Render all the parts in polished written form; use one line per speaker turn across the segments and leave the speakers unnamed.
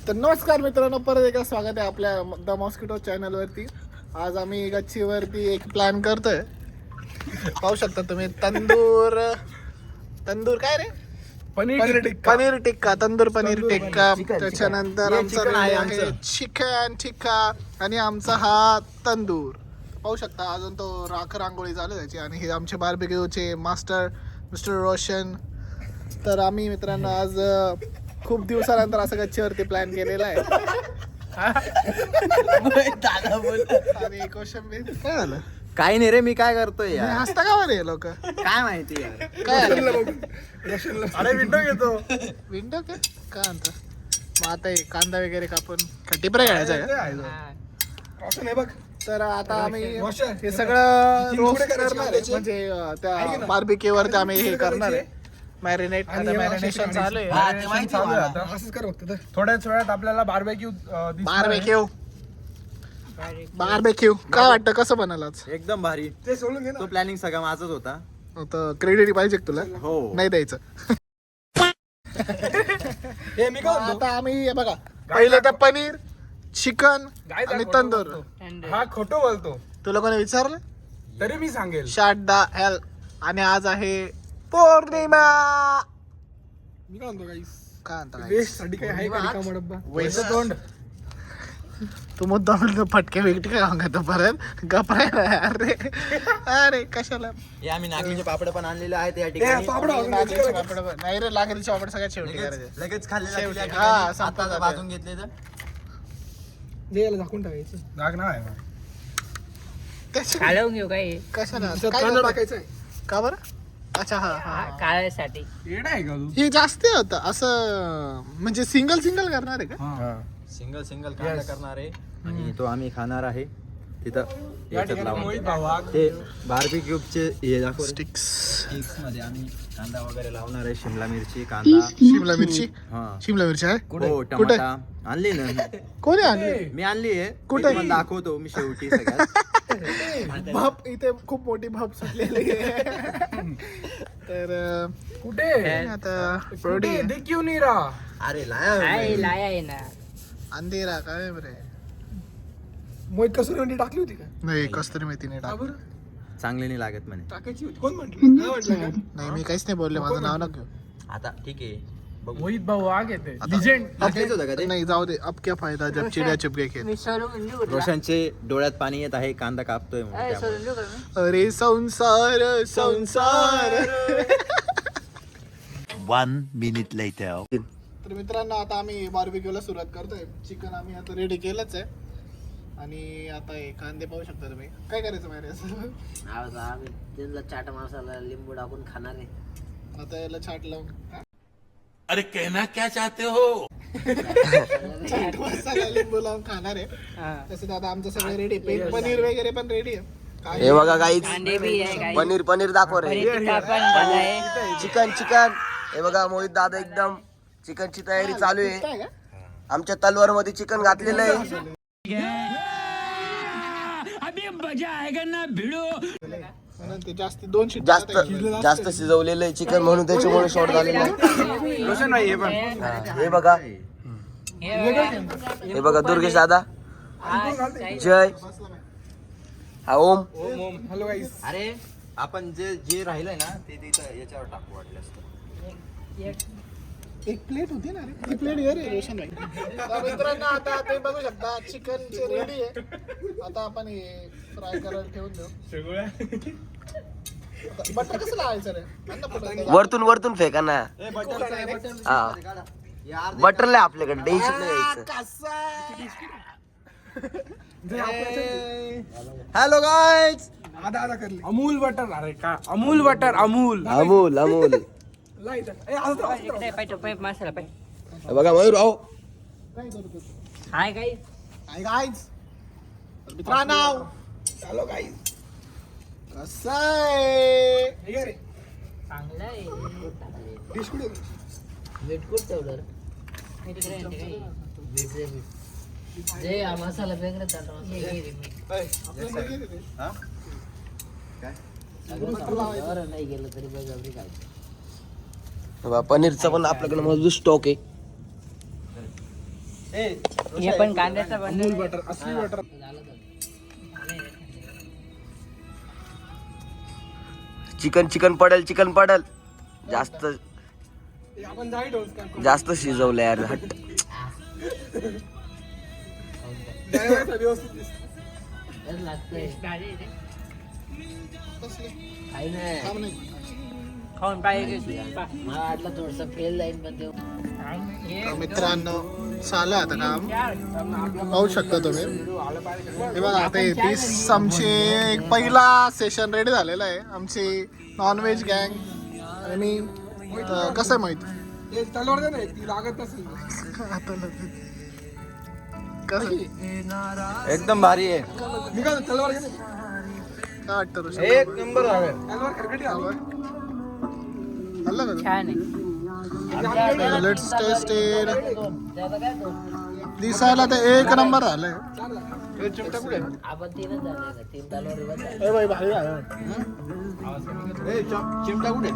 तर नमस्कार मित्रांनो, परत एकदा स्वागत आहे आपल्या द मॉस्किटो चॅनलवरती. आज आम्ही गच्चीवरती एक प्लॅन करतोय. पाहू शकता तुम्ही तंदूर काय रे, पनीर टिक्का तंदूर पनीर टिक्का. त्याच्यानंतर आमचं चिकन टिक्का आणि आमचा हा तंदूर. पाहू शकता अजून तो रांगोळी चालू त्याची. आणि हे आमचे बार्बिक्यूचे मास्टर मिस्टर रोशन. तर आम्ही मित्रांनो आज खूप दिवसानंतर असं गच्चीवरती प्लॅन केलेला आहे. आणि कोशिंबीर काय झालं?
काही नाही रे, मी काय करतोय यार?
हसता का बरे लोक?
काय माहिती यार,
काय
अरे विंडो घेतो.
विंडो काय म्हणतो मग? आता हे कांदा वगैरे कापून टिपरे घ्यायचा का? तर आता आम्ही हे सगळं रोस्ट करणार आहे. म्हणजे त्या बार्बिक्यू वरती आम्ही हे करणार आहे. मॅरिनेट मॅरिनेशन चालू आहे.
थोड्याच वेळात आपल्याला
बार्बिक्यू काय वाटतं, कसं बनाल आज?
एकदम भारी. ते सोडून घे ना, तो प्लॅनिंग सगळा माझाच होता.
तर क्रेडिट पाहिजे तुला?
हो,
नाही द्यायचं. आता आम्ही हे बघा, पहिलं तर पनीर, चिकन आणि तंदूर.
हा खोटो बोलतो,
तुला कोणी विचारलं
तरी मी सांगेल.
Shut the hell. आणि आज आहे पौर्णिमा.
मी काय म्हणतो गाईस,
काय म्हणता
वेस्ट साठी काय आहे का रिकामा डब्बा?
वेस्ट.
तोंड
तू मुद्दा म्हणतो फटके बिकटे काय सांगतो परत गपराय. अरे कशाला?
हे आम्ही नागलीचे पापड पण आणलेले आहेत या ठिकाणी.
नागलीचे पापड नाही रे, लागलीचे पापड सगळ्यात शेवटी करायचे.
लगेच खाल्ले
शेवटी.
जातील.
हा,
आता भाजून घेतले तर
झाकून टाकायचं. दाग ना आहे
काढून घेऊ काय
कशाला
टाकायचं आहे.
का बरं? अच्छा हा हा.
काळ्यासाठी
येडा आहे का तू?
हे जास्त होतं असं, म्हणजे सिंगल करणार आहे का?
सिंगल कांदा करणार आहे आणि तो आम्ही खाणार आहे तिथं.
या ठिकाणी मोहित भाऊ
ते बार्बिक्यूचे हे दाखव.
स्टिक्स
मध्ये आम्ही कांदा वगैरे लावणार आहे. शिमला मिरची, कांदा,
शिमला मिरची.
हा,
शिमला मिरची आहे.
हो, टमाटा आणली ना.
कोणी आणली?
मी आणली आहे.
कुठे?
कुठे दाखवतो मी शेवटी सगळ्यात.
भाप इथे खूप मोठी भाप सुटलेली आहे. तर
कुठे
आता
कुठे देखील नाही रा.
अरे
लाया आहे ना.
अंधेरा काय बरे?
मोहित कसुरी मेथी टाकली होती का?
नाही, कस्तुरी मेथी नाही
का
टाक.
बरं?
चांगली नाही लागत म्हणे.
टाकायची होती. कोण म्हटलं? काय म्हटलं का?
नाही, मी काहीच नाही बोलले. माझं नाव नको.
आता ठीक आहे, बघू.
मोहित भाऊ आग येते.
टाकायचं होतं का ते?
नाही, जाऊ दे. अब क्या फायदा जब चिड़िया चुप गई खेत.
मी सोडून देऊ का?
रोशनचे डोळ्यात पाणी येत आहे, कांदा कापतोय म्हणून
अरे,
त्यामुळे.
सोडून देऊ का मी?
अरे संसार.
1 minute later.
तर मित्रांनो, आता आम्ही बार्बिक्यूला सुरुवात करतोय. चिकन आम्ही आता रेडी केलंच आहे. आणि आता हे कांदे पाहू शकता तुम्ही. काय करायचं माहिती असं?
आम्ही त्यांना चाट मसाला लिंबू टाकून खाणार आहे.
आता याला छाट लावून
अरे कहना क्या चाहते हो?
चाट मसाला लिंबू लावून खाणार आहे. तसं आता आमचं सगळं रेडी. पनीर वगैरे पण रेडी आहे.
हे बघा गाईस,
कांदे बी आहे काही.
पनीर दाखव रे.
पनीर टिक्का पण आहे.
चिकन. हे बघा मोहित दादा एकदम चिकनची तयारी चालू आहे.
काय का?
आमच्या तलवार मध्ये चिकन घातलेलं आहे.
म्हणून ते जास्त 2 शिट्ट्या
जास्त शिजवलेलं आहे चिकन म्हणून त्याच्यामुळे शॉर्ट झालेलं आहे. हे बघा, हे बघा दुर्गेश दादा, जय, हा ओम.
हॅलो गाईस.
अरे आपण जे राहिलंय ना ते तिथं याच्यावर टाकू वाटलं असतं.
एक प्लेट होती ना रे, ती प्लेट घे रे रोशन भाई. तर मित्रांनो, आता ते बघू शकता चिकन रेडी आहे. आता आपण हे फ्राय करायला ठेवून देऊ. बटर कसं लावायचं रे?
वरतून फेका ना. बटर लय आपल्याकडे, टेन्शन नाही यायचं. हॅलो गाईज,
आधा करली. अमूल बटर. अरे का अमूल बटर? अमूल लाईट.
इकडे पाय मसाला पाय.
बघा मयूर राव.
काय करतो?
हाय काही
हाय गाईज. मित्रांनो,
हॅलो गाईस.
कसं आहे?
हे घे रे.
चांगलं आहे.
डिश कुठे?
मीठ कुठं ठेवलं रे? मीठ इकडे आहे काही. मीठ रे मीठ. जे हा मसाला वेगळा चालतो. हे घे रे मीठ.
आपलं नाही गेलं ते.
बरं नाही गेलं तरी बघ काय.
पनीरचा पण आपल्याकडे मजबूत स्टॉक आहे.
हे पण कांद्याचा
अमूल बटर असली बटर.
चिकन पडल जास्त
आपण जाई डोस काय
जास्त शिजवलं यार. हट.
व्यवस्थित
लागतंय
कसली?
काही नाही
थांब नाही.
खाऊन पाहिजे मला वाटलं थोडस फेल जाईल पण ते
तर मित्रांनो चालू आहे आता काम. पाहू शकता तुम्ही. हे बघा आता हे पीस आमची एक पहिला सेशन रेडी झालेला आहे. आमची नॉनव्हेज गँग आणि मी कसं आहे माहिती
ते तलवार दे ना एक, ती लागत नसेल.
कसं
एकदम भारी आहे.
मी काय तलवार घे ना.
काय वाटतं ऋषभ?
एक नंबर आहे.
तलवार खरकटी आली.
खाल्लं का तू?
छान आहे
लेट्स टेस्ट इट.
त्याचा काय दोन
दिसायला तर एक नंबर झालंय.
आपण तीनच झाले ना, तीन तलवारी बस झाल्या.
चिमटा कुठे?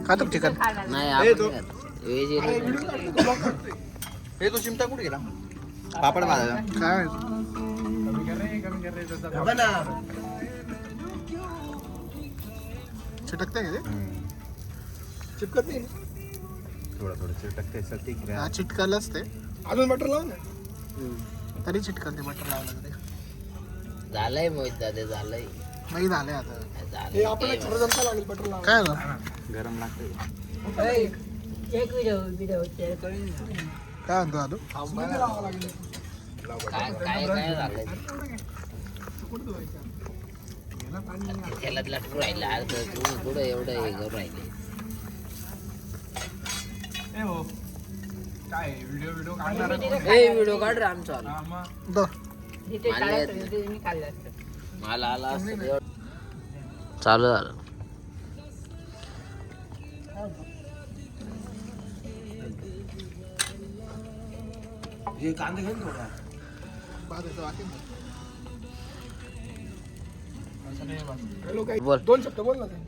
खातो चिकन.
नाही आपण व्हेज
हे तो चिमटा कुठे गेला? पापड भाजायला.
काय चिटकते का ते?
चिपकत नाही ना.
हा चिटकलंच ते.
अजून बटर लाव ना.
तरी चिटकल ते बटर लावलं तरी.
झालंय मोहित दादा झालंय
नाही झाले आता.
हे आपण एक छोटा चमचा लागेल बटर लाव.
काय झालं?
गरम लागते.
एक व्हिडिओ
काय म्हणतो आलू?
मध्ये लावावं लागेल.
काय काय काय झालंय त्याला लटकू राहिला अर्ध तुम्ही पुढं एवढं हे करू राहिले
काय व्हिडिओ काढणार आहे?
ए व्हिडिओ काढ रे आमचा
हा, मग.
दो.
मला आला असतं तेवढं. चालू झालं
हे कांदे घेऊन थोडा.
भाजायचं बाकी आहे.
हॅलो काय
बोल.
2 शब्द बोल ना ते.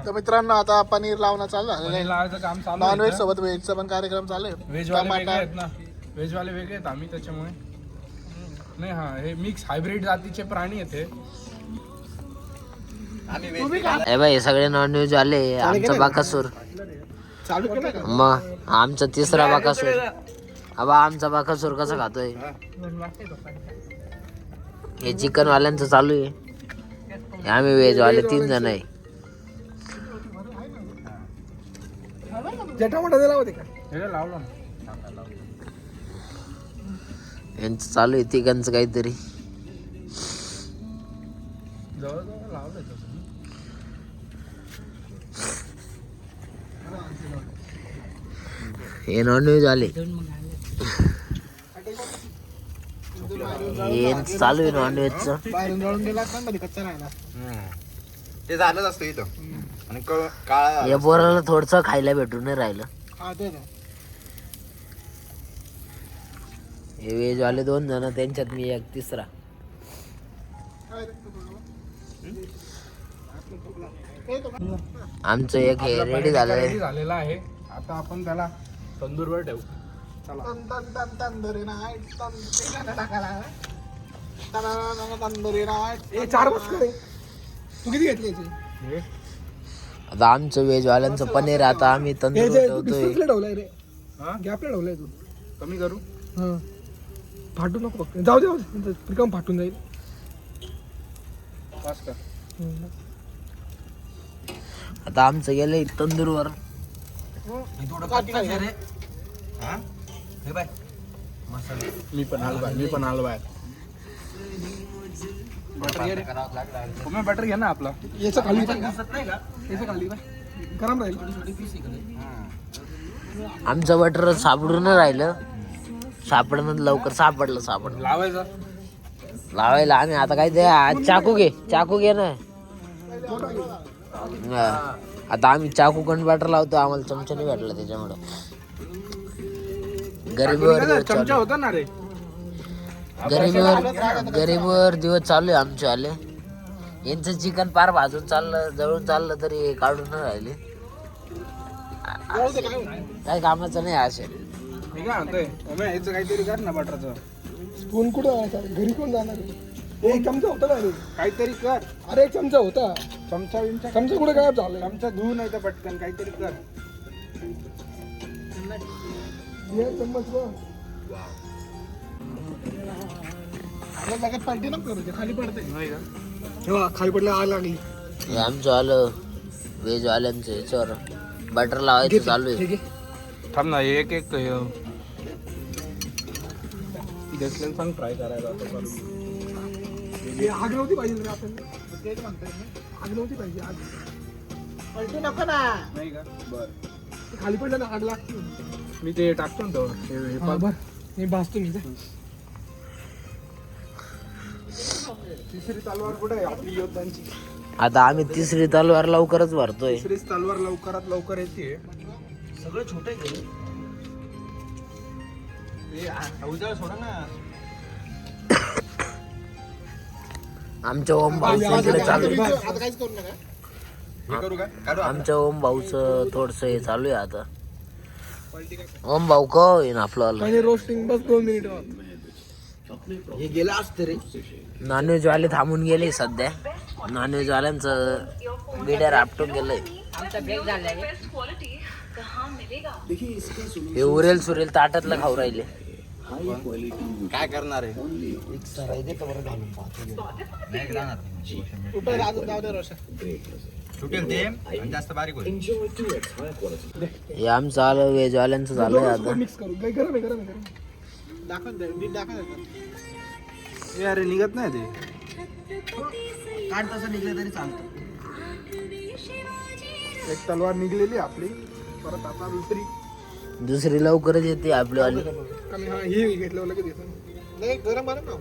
तर मित्रांनो आता पनीर लावणं चालू झालेलं आहे.
लावायचं काम चालू
नॉनव्हेज सोबत व्हेजचा पण कार्यक्रम चालू आहे.
व्हेजवाले वेगळे
टमाटर
आहेत ना, व्हेजवाले वेगळे आहेत आम्ही त्याच्यामुळे नाही. हा हे मिक्स हायब्रिड जातीचे प्राणी आहेत हे.
ए बाई हे सगळे नॉनव्हेज आले आमचा बाकासूर
चालू केलं का?
मग आमचा तिसरा बाकासूर अबा आमचा बाकासूर कसा खातोय हे चिकन वाल्यांचं चालू आहे हे आम्ही व्हेज वाले 3 जण आहे
जे टमाटा दिला होते का हे लावलं ना.
यांचं चालू आहे तिघांचं काहीतरी
जवळ लावलं तसं.
हे नॉनव्हेज आले यांचं चालू आहे नॉनव्हेजचं
बाहेरून जळून गेला का मध्ये कच्चा राहिला.
ते झालंच असतं इथं. आणि काळा
या पोराला थोडस खायला भेटून नाही राहिलं
हा ते ना.
हे व्हेज वाले 2 जण त्यांच्यात मी एक तिसरा आमचं एक हे रेडी झालंय
रेडी झालेला आहे. आता आपण त्याला तंदूरवर ठेवू. चला
तंदुरी नाईट तंदुरी नाईट.
ए 4 बस करे. तू किती घेतली याची?
आता आमचं व्हेज वाल्यांचं पनीर आता आम्ही
हे
तंदूर
जे
ठेवतोय
डिस्टन्सला ठेवलाय रे. हा गॅपला ठेवलाय तू.
कमी करू.
हा फाटू नको फक्त. जाऊ दे रिकाम फाटून जाईल.
पाच का?
आता आमचं गेलंय तंदूरवर
मी पण आलो बाहेर. बटर घे ना आपला. याचं खाली याचं खाली गरम राहील.
आमचं बटर सापडून राहिलं सापडणं लवकर सापडलं
लावायचं
लावायला आम्ही आता काय ते चाकू घे ना हा. आता आम्ही चाकू कण बटर लावतो आम्हाला चमचा नाही भेटला त्याच्यामुळं
चमचा होता ना रे.
गरीबवर दिवस चालू आहे आमचे आले यांचं चिकन पार भाजून चाललं जळून चाललं तरी काढून नाही राहिले काय कामाचं नाही असे
मी काय म्हणतोय याचं काहीतरी कर ना बटरचं.
स्पून कुठं आहे? घरी कोण जाणार आहे? एक चमचा होता ना रे?
काहीतरी कर.
अरे एक चमचा होता.
चमचा बिमचा
चमचा कुठे गायब झाला?
चमचा धुवून नाही तर पटकन काहीतरी कर.
चम्मच बघ. अरे लगेच पार्टी नको करू, ते खाली पडते. तेव्हा खाली पडलं आग लागली.
हे आमचं आलं व्हेज वाल्यांचं याच्यावर बटर लावायचं चालू आहे.
थांब ना एक एक घेतलं सांग फ्राय करायला आता करू.
हे आग नव्हती पाहिजे रे आपण. तेच म्हणतोय मी. आग नव्हती पाहिजे आग. पलटी नको ना.
नाही का बर
ते खाली पडलं ना आग लागते.
मी ते टाकतो ना तो हे
बरं मी भाजतो मी.
तिसरी तलवार कुठे आहे आपली योद्धांची?
आता आम्ही तिसरी तलवार लवकरच भरतोय.
तिसरीच तलवार लवकरात लवकर येते.
सगळं छोटे गेले. उजाळ सोडा ना.
आमच्या ओम भाऊचं इकडे चालू आहे.
आता काहीच करू नका.
हे करू का? काढू
आमच्या ओम भाऊचं थोडस हे चालू आहे आता. ओम भाऊ का होईन आपलं
आणि रोस्टिंग बस 2 मिनिट.
हे गेलं असतं रे.
नॉनव्हेज वाले थांबून गेले सध्या. नॉनव्हेज वाल्यांचं बिड्या आपटून गेलंय. हे उरेल सुरेल ताटातलं खाऊ राहिले.
काय करणार आहे? एक सराई दे बरं घालून पाहतो. नाही जाणार.
कुठं अजून जाऊ दे रोशन.
सुटेल ते आणि जास्त बारीक होईल.
हे आमचं आलं व्हेज वाल्यांचं झालंय आता.
मिक्स करू. काही गरम आहे गरम आहे गरम. दाखव दे नीट दाखव.
हे अरे निघत नाही ते.
काढ तसं निघलं तरी चालतं.
एक तलवार निघलेली आपली परत आता
दुसरी लवकरच येते आपली वाली.
कमी हा हे घेतलं लगेच येतं. नाही गरम बरं ना.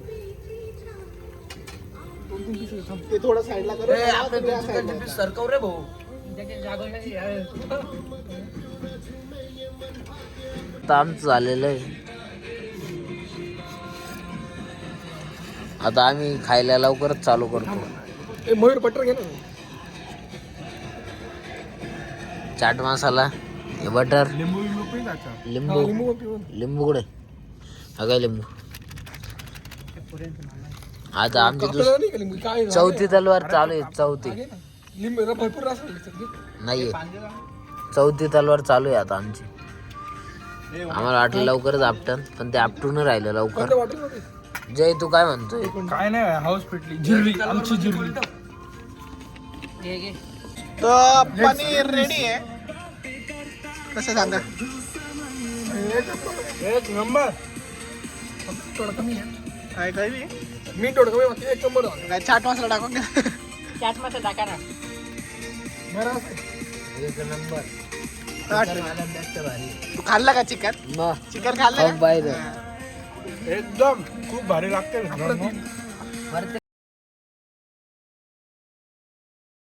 2-3 पीस ते थोडं साईडला कर.
सरकव रे भाऊ.
आता आमचं झालेलं आहे. आता आम्ही खायला लवकरच चालू करतो.
ए मयूर बटर घे ना.
चाट मसाला हे बटर
लिंबू बिंबू पिळायचा.
लिंबू
लिंबू पिऊन.
लिंबू कुठे हा काय लिंबू. आता आमची
आपल्याला नाही का लिंबू काय झालं?
चौथी तलवार चालू आहे. चौथी
घे ना. लिंबू ना भरपूर रस आहे.
नाहीये. चौथी तलवार चालू आहे आता आमची. आम्हाला वाटलं लवकरच आपटन पण ते आपटून राहिलं लवकर.
कोणत्या वाटत नव्हते?
जय तू काय म्हणतोय?
काय नाही हाऊस पेटली जिरली आमची जिरली.
तर पनीर रेडी आहे. कसं सांगा?
एक नंबर.
थोडं कमी आहे. काय काय मी थोडं कमी वाटतं. 1 नंबर काय चाट मसाला टाकून घ्या.
चाट मसाला टाका ना.
बरं असं.
एक नंबर.
तू खाल्ला का चिकन? चिकन खाल्लं का?
बाहेर
एकदम खूप भारी लागते.